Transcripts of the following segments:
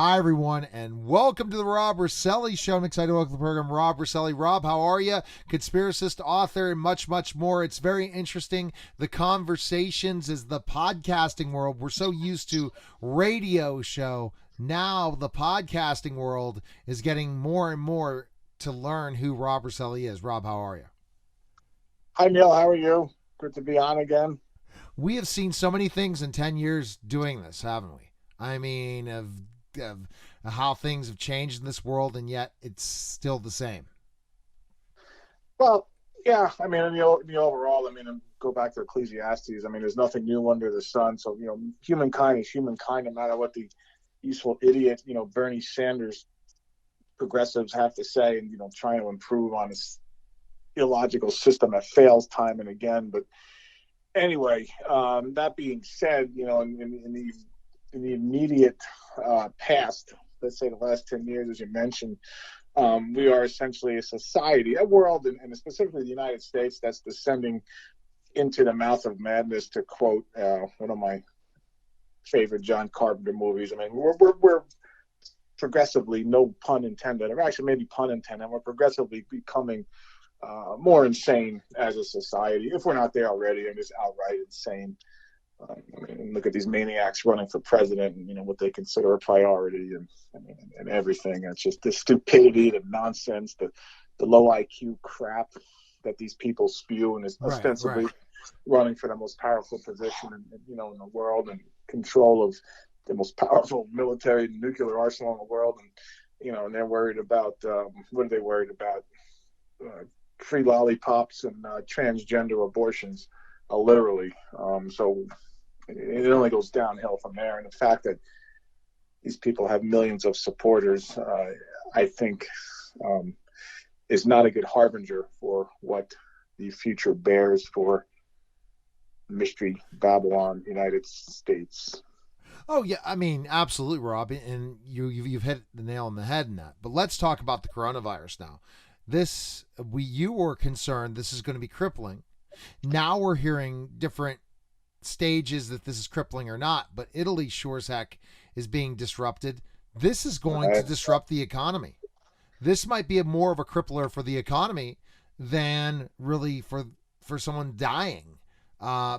Hi, everyone, and welcome to the Rob Roselli Show. I'm excited to welcome to the program, Rob Roselli. Rob, how are you? Conspiracist, author, and much, much more. It's very interesting. The conversations is the podcasting world. We're so used to radio show. Now the podcasting world is getting more and more to learn who Rob Roselli is. Rob, how are you? Hi, Neil. How are you? Good to be on again. We have seen so many things in 10 years doing this, haven't we? I mean, of how things have changed in this world, and yet it's still the same. Well, yeah. I mean, in the overall, I mean, go back to Ecclesiastes. I mean, there's nothing new under the sun. So, humankind is humankind, no matter what the useful idiot, Bernie Sanders progressives have to say, and trying to improve on this illogical system that fails time and again. But anyway, that being said, in the immediate past, let's say the last 10 years, as you mentioned, we are essentially a society, a world, and specifically the United States, that's descending into the mouth of madness, to quote one of my favorite John Carpenter movies. I mean, we're progressively, no pun intended, or actually maybe pun intended, we're progressively becoming more insane as a society, if we're not there already, and just outright insane. I mean, look at these maniacs running for president, and what they consider a priority, and everything. It's just the stupidity, the nonsense, the low IQ crap that these people spew, and is Right, ostensibly right. running for the most powerful position in the world, and control of the most powerful military and nuclear arsenal in the world. And they're worried about, what are they worried about? Uh, Free lollipops and transgender abortions, literally. So it only goes downhill from there. And the fact that these people have millions of supporters, I think, is not a good harbinger for what the future bears for Mystery Babylon, United States. Oh yeah, I mean, absolutely, Rob, and you've hit the nail on the head in that. But let's talk about the coronavirus now. You were concerned this is going to be crippling. Now we're hearing different stages that this is crippling or not, but Italy sure as heck is being disrupted. This is going to Right? disrupt the economy. This might be more of a crippler for the economy than really for someone dying,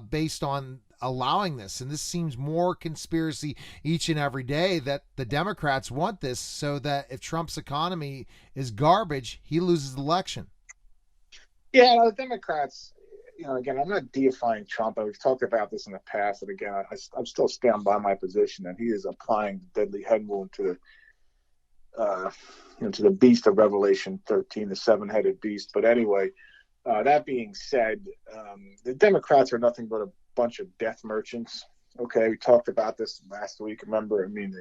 based on allowing this. And this seems more conspiracy each and every day that the Democrats want this so that if Trump's economy is garbage, he loses the election. Yeah, the Democrats. Again, I'm not deifying Trump. We've talked about this in the past, and again, I'm still stand by my position that he is applying the deadly head wound to the beast of Revelation 13, the seven-headed beast. But anyway, that being said, the Democrats are nothing but a bunch of death merchants. Okay, we talked about this last week. Remember, I mean,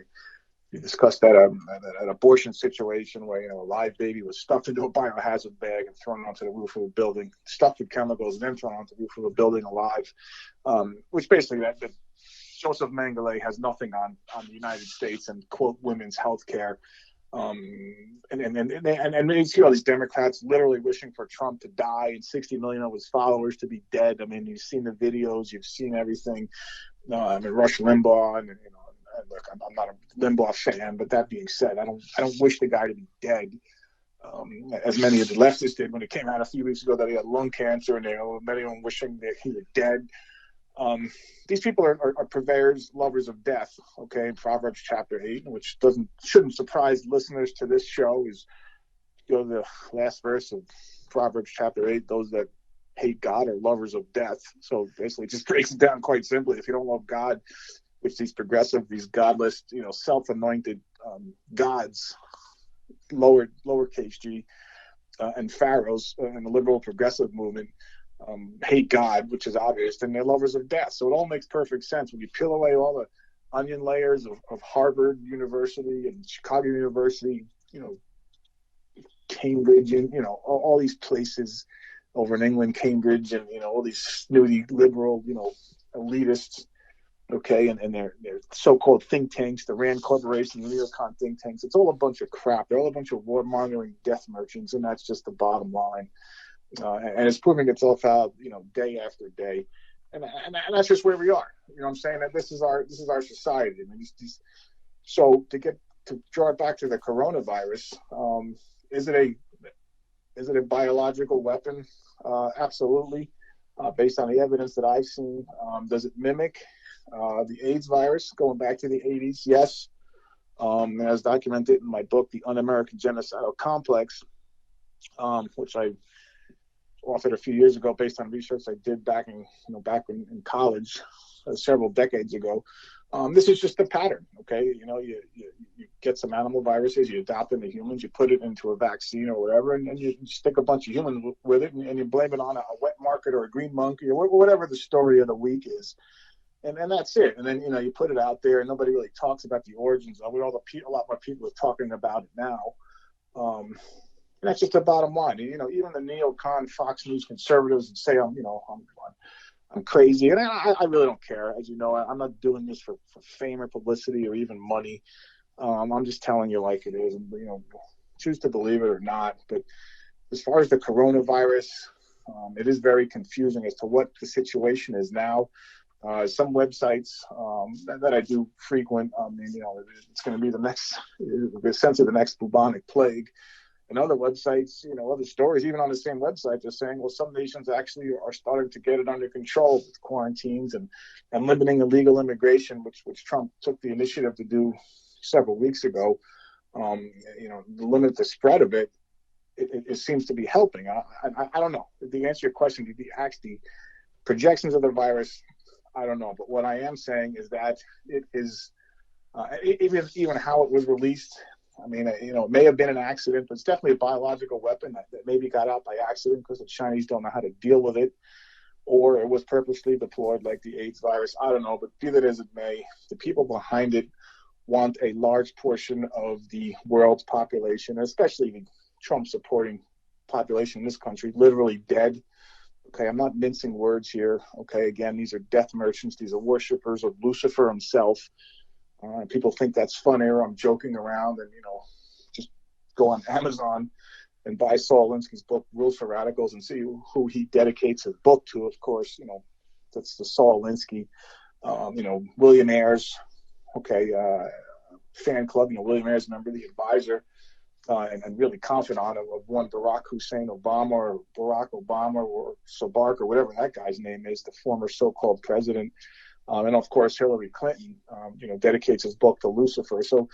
we discussed that an abortion situation where a live baby was stuffed into a biohazard bag and thrown onto the roof of a building, stuffed with chemicals, and then thrown onto the roof of a building alive. Which basically that Joseph Mengele has nothing on the United States and quote women's health care. And you see all these Democrats literally wishing for Trump to die and 60 million of his followers to be dead. I mean, you've seen the videos, you've seen everything. I mean, Rush Limbaugh, and look, I'm not a Limbaugh fan, but that being said, I don't wish the guy to be dead. As many of the leftists did when it came out a few weeks ago that he had lung cancer, and many of them wishing that he was dead. These people are purveyors, lovers of death. Okay, Proverbs chapter 8, which shouldn't surprise listeners to this show, is go to the last verse of Proverbs chapter 8. Those that hate God are lovers of death. So basically, it just breaks it down quite simply. If you don't love God, which these godless, self-anointed gods, lowercase g, and pharaohs in the liberal progressive movement hate God, which is obvious, then they're lovers of death. So it all makes perfect sense when you peel away all the onion layers of Harvard University and Chicago University, Cambridge, and all these places over in England, Cambridge, and all these snooty liberal, elitists. Okay, and their so-called think tanks, the Rand Corporation, the neocon think tanks. It's all a bunch of crap. They're all a bunch of warmongering death merchants, and that's just the bottom line. And it's proving itself out, day after day, and that's just where we are. You know what I'm saying? That this is our society. I mean, so to get to draw it back to the coronavirus, is it a biological weapon? Absolutely. Based on the evidence that I've seen, does it mimic the AIDS virus going back to the 80s? Yes. As documented in my book, The Un-American Genocidal Complex, which I authored a few years ago based on research I did back in college, several decades ago. This is just a pattern, okay? You get some animal viruses, you adopt them to humans, you put it into a vaccine or whatever, and then you stick a bunch of humans with it, and you blame it on a wet market or a green monkey or whatever the story of the week is. And that's it. And then, you put it out there and nobody really talks about the origins of it. A lot more people are talking about it now. And that's just the bottom line. Even the neocon Fox News conservatives would say I'm crazy. And I really don't care. As you know, I'm not doing this for fame or publicity or even money. I'm just telling you like it is. And, choose to believe it or not. But as far as the coronavirus, it is very confusing as to what the situation is now. Some websites that I do frequent, it's going to be the sense of the next bubonic plague. And other websites, other stories, even on the same website, they're saying, well, some nations actually are starting to get it under control with quarantines and limiting illegal immigration, which Trump took the initiative to do several weeks ago. To limit the spread of it, it seems to be helping. I don't know. To answer your question, to be asked the projections of the virus, I don't know. But what I am saying is that it is, even how it was released, it may have been an accident, but it's definitely a biological weapon that maybe got out by accident because the Chinese don't know how to deal with it, or it was purposely deployed like the AIDS virus. I don't know, but be that as it may, the people behind it want a large portion of the world's population, especially the Trump-supporting population in this country, literally dead. Okay, I'm not mincing words here. Okay, again, these are death merchants. These are worshipers of Lucifer himself. People think that's funny or I'm joking around, and just go on Amazon and buy Saul Alinsky's book Rules for Radicals and see who he dedicates his book to. Of course, that's the Saul Alinsky, William Ayers, fan club. William Ayers, member of the advisor, and really confidant of one Barack Hussein Obama or Barack Obama or Sabark or whatever that guy's name is, the former so-called president. And of course, Hillary Clinton, dedicates his book to Lucifer. So,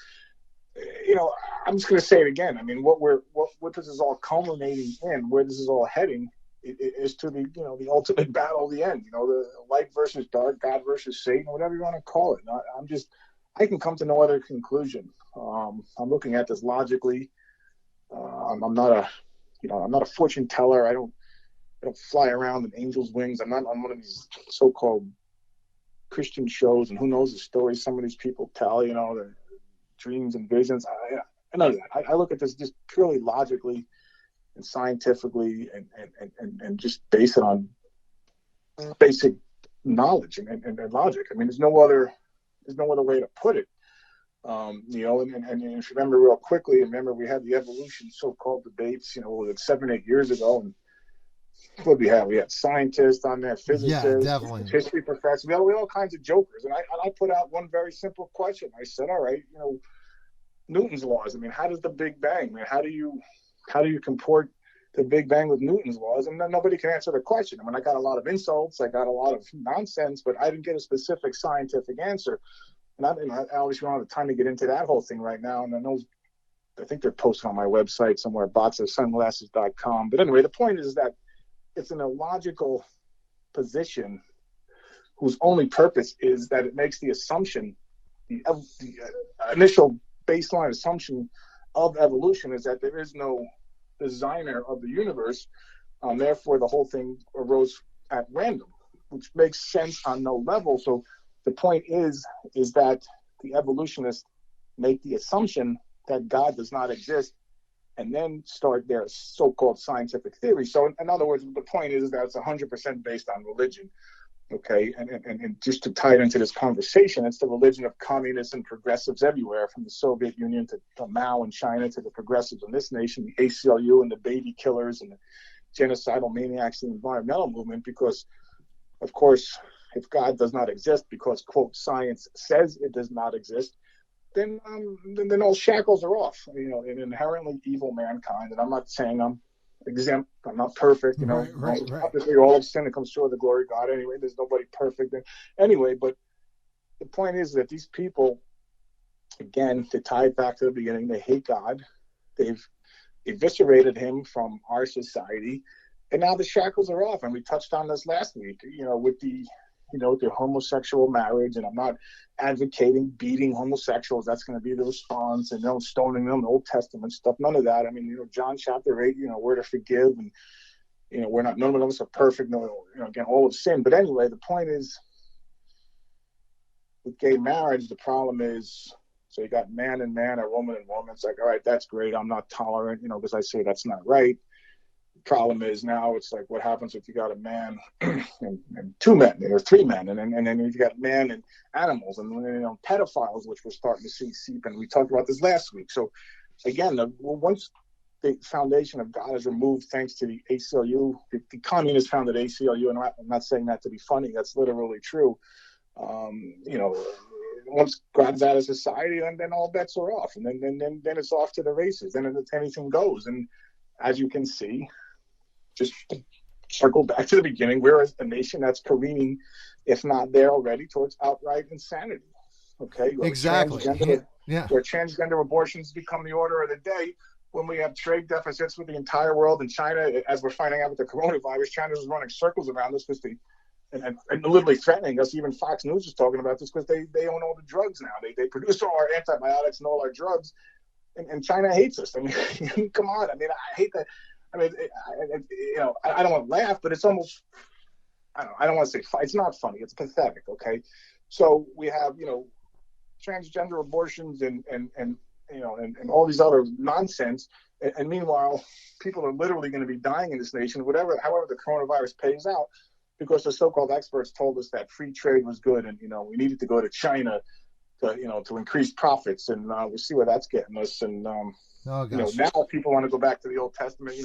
I'm just going to say it again. What this is all culminating in, where this is all heading, is to the ultimate battle of the end. The light versus dark, God versus Satan, whatever you want to call it. I can come to no other conclusion. I'm looking at this logically. I'm not a fortune teller. I don't fly around in angel's wings. I'm not on one of these so-called Christian shows, and who knows the stories some of these people tell, their dreams and visions. I know that. I look at this just purely logically and scientifically and just base it on basic knowledge and logic. There's no other way to put it. And if you remember real quickly, we had the evolution so-called debates, 7-8 years ago, and what we had? We had scientists on there, physicists, history professors. We had all kinds of jokers. And I put out one very simple question. I said, all right, Newton's laws. How does the Big Bang? How do you comport the Big Bang with Newton's laws? And then nobody can answer the question. I got a lot of insults. I got a lot of nonsense, but I didn't get a specific scientific answer. And I obviously don't have the time to get into that whole thing right now. And I think they're posted on my website somewhere, boxofsunglasses.com. But anyway, the point is that it's an illogical position whose only purpose is that it makes the assumption, the initial baseline assumption of evolution is that there is no designer of the universe. Therefore, the whole thing arose at random, which makes sense on no level. So the point is that the evolutionists make the assumption that God does not exist and then start their so-called scientific theory. So in other words, the point is that it's 100% based on religion, okay? And just to tie it into this conversation, it's the religion of communists and progressives everywhere, from the Soviet Union to Mao in China to the progressives in this nation, the ACLU and the baby killers and the genocidal maniacs in the environmental movement, because, of course, if God does not exist because, quote, science says it does not exist, then all shackles are off. An inherently evil mankind, and I'm not saying I'm exempt. I'm not perfect. Right. Obviously, all of sin that comes short of the glory of God. Anyway, there's nobody perfect. Anyway, but the point is that these people, again, to tie it back to the beginning, they hate God. They've eviscerated him from our society, and now the shackles are off. And we touched on this last week, with the homosexual marriage. And I'm not advocating beating homosexuals. That's going to be the response, and stoning them, the Old Testament stuff. None of that. I mean, John chapter 8, we're to forgive, and we're not. None of us are perfect. No, again, all of sin. But anyway, the point is, with gay marriage, the problem is, so you got man and man or woman and woman. It's like, all right, that's great. I'm not tolerant, because I say that's not right. The problem is now it's like, what happens if you got a man and two men or three men, and then you got man and animals, and pedophiles, which we're starting to see seep. And we talked about this last week. So again, once the foundation of God is removed, thanks to the ACLU, the communists founded ACLU, and I'm not saying that to be funny. That's literally true. Once God's out of society, then all bets are off, and then it's off to the races. Then anything goes. And as you can see, just circle back to the beginning, we're a nation that's careening, if not there already, towards outright insanity. Okay, Exactly. Where transgender abortions become the order of the day. When we have trade deficits with the entire world, and China, as we're finding out with the coronavirus, China is running circles around us because and literally threatening us. Even Fox News is talking about this because they own all the drugs now. They produce all our antibiotics and all our drugs, and China hates us. I mean, come on. I mean, I hate that. I mean, I don't want to laugh, but it's almost, I don't want to say it's not funny. It's pathetic. Okay, so we have transgender abortions and all these other nonsense, and meanwhile, people are literally going to be dying in this nation, however the coronavirus pays out. Because the so-called experts told us that free trade was good, and we needed to go to China to increase profits, and we'll see where that's getting us. And now people want to go back to the Old Testament.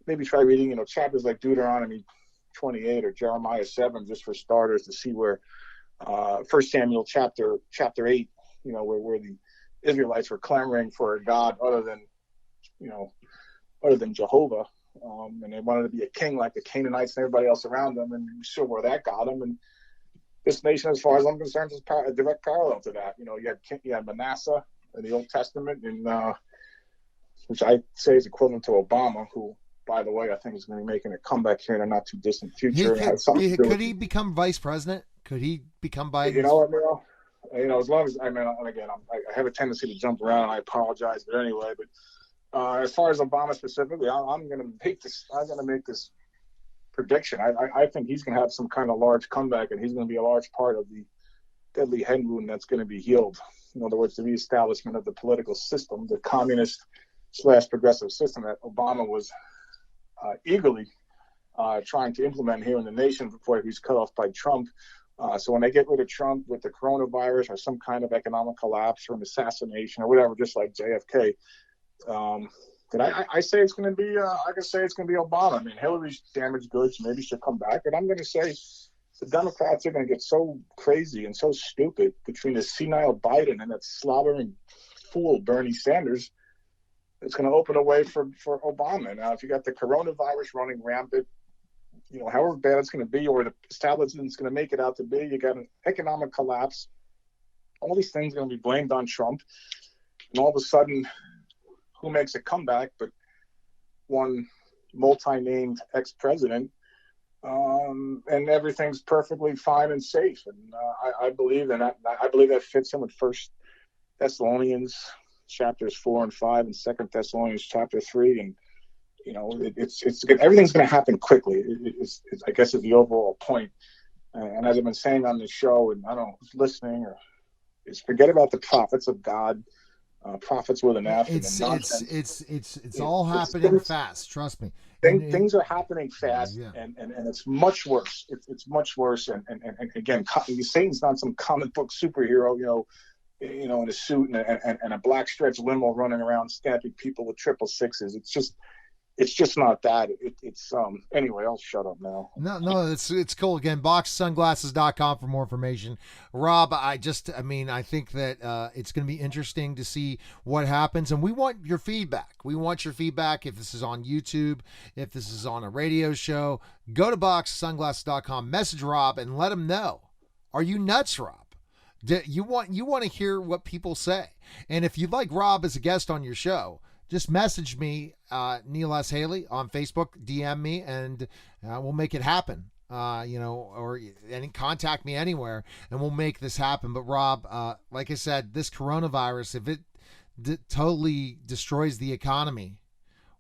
Maybe try reading chapters like Deuteronomy 28 or Jeremiah 7, just for starters, to see where 1 Samuel chapter 8, where the Israelites were clamoring for a God other than Jehovah. And they wanted to be a king like the Canaanites and everybody else around them, and we saw where that got them. And this nation, as far as I'm concerned, is a direct parallel to that. You had Manasseh in the Old Testament, and which I say is equivalent to Obama, who, by the way, I think is going to be making a comeback here in a not too distant future. Could he become vice president? Could he become Biden? As long as and again, I have a tendency to jump around. I apologize, but anyway, but. As far as Obama specifically, I'm going to make this prediction. I think he's going to have some kind of large comeback, and he's going to be a large part of the deadly head wound that's going to be healed. In other words, the reestablishment of the political system, the communist/progressive system that Obama was eagerly trying to implement here in the nation before he was cut off by Trump. So when they get rid of Trump with the coronavirus or some kind of economic collapse or an assassination or whatever, just like JFK. But I say it's going to be. I can say it's going to be Obama. I mean, Hillary's damaged goods. Maybe she'll come back, but I'm going to say the Democrats are going to get so crazy and so stupid between the senile Biden and that slobbering fool Bernie Sanders. It's going to open a way for Obama. Now, if you got the coronavirus running rampant, however bad it's going to be, or the establishment's going to make it out to be, you got an economic collapse. All these things are going to be blamed on Trump, and all of a sudden, who makes a comeback but one multi-named ex-president, and everything's perfectly fine and safe. And I believe that fits in with 1 Thessalonians chapters 4 and 5 and 2 Thessalonians chapter 3. And it's everything's going to happen quickly. It's I guess is the overall point. And as I've been saying on the show, and I don't know who's listening, is forget about the prophets of God. Prophets with an F. It's all happening fast. Trust me. Things are happening fast, and it's much worse. It's much worse. And again, Satan's not some comic book superhero, in a suit and a black stretch limo running around stabbing people with 666s. it's just not that. It's anyway, I'll shut up now. No, it's cool. Again, boxsunglasses.com for more information. Rob, I think that it's going to be interesting to see what happens, and we want your feedback. We want your feedback if this is on YouTube, if this is on a radio show. Go to boxsunglasses.com, message Rob, and let him know. Are you nuts, Rob? You want to hear what people say, and if you'd like Rob as a guest on your show, just message me, Neil S. Haley, on Facebook, DM me, and we'll make it happen. Or contact me anywhere, and we'll make this happen. But Rob, like I said, this coronavirus, if it totally destroys the economy,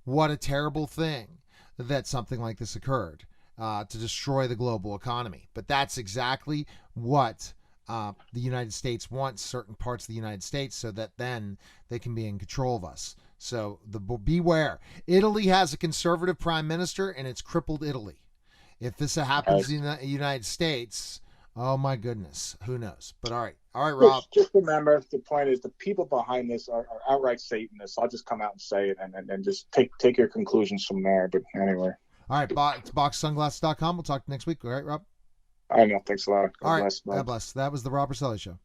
what a terrible thing that something like this occurred to destroy the global economy. But that's exactly what the United States wants, certain parts of the United States, so that then they can be in control of us. So beware. Italy has a conservative prime minister, and it's crippled Italy. If this happens in the United States, oh my goodness, who knows? But all right, Rob. Just remember, the point is the people behind this are outright Satanists. I'll just come out and say it, and just take your conclusions from there. But anyway. All right, boxsunglasses.com. We'll talk next week. All right, Rob. I know. Thanks a lot. God bless. That was the Rob Roselli Show.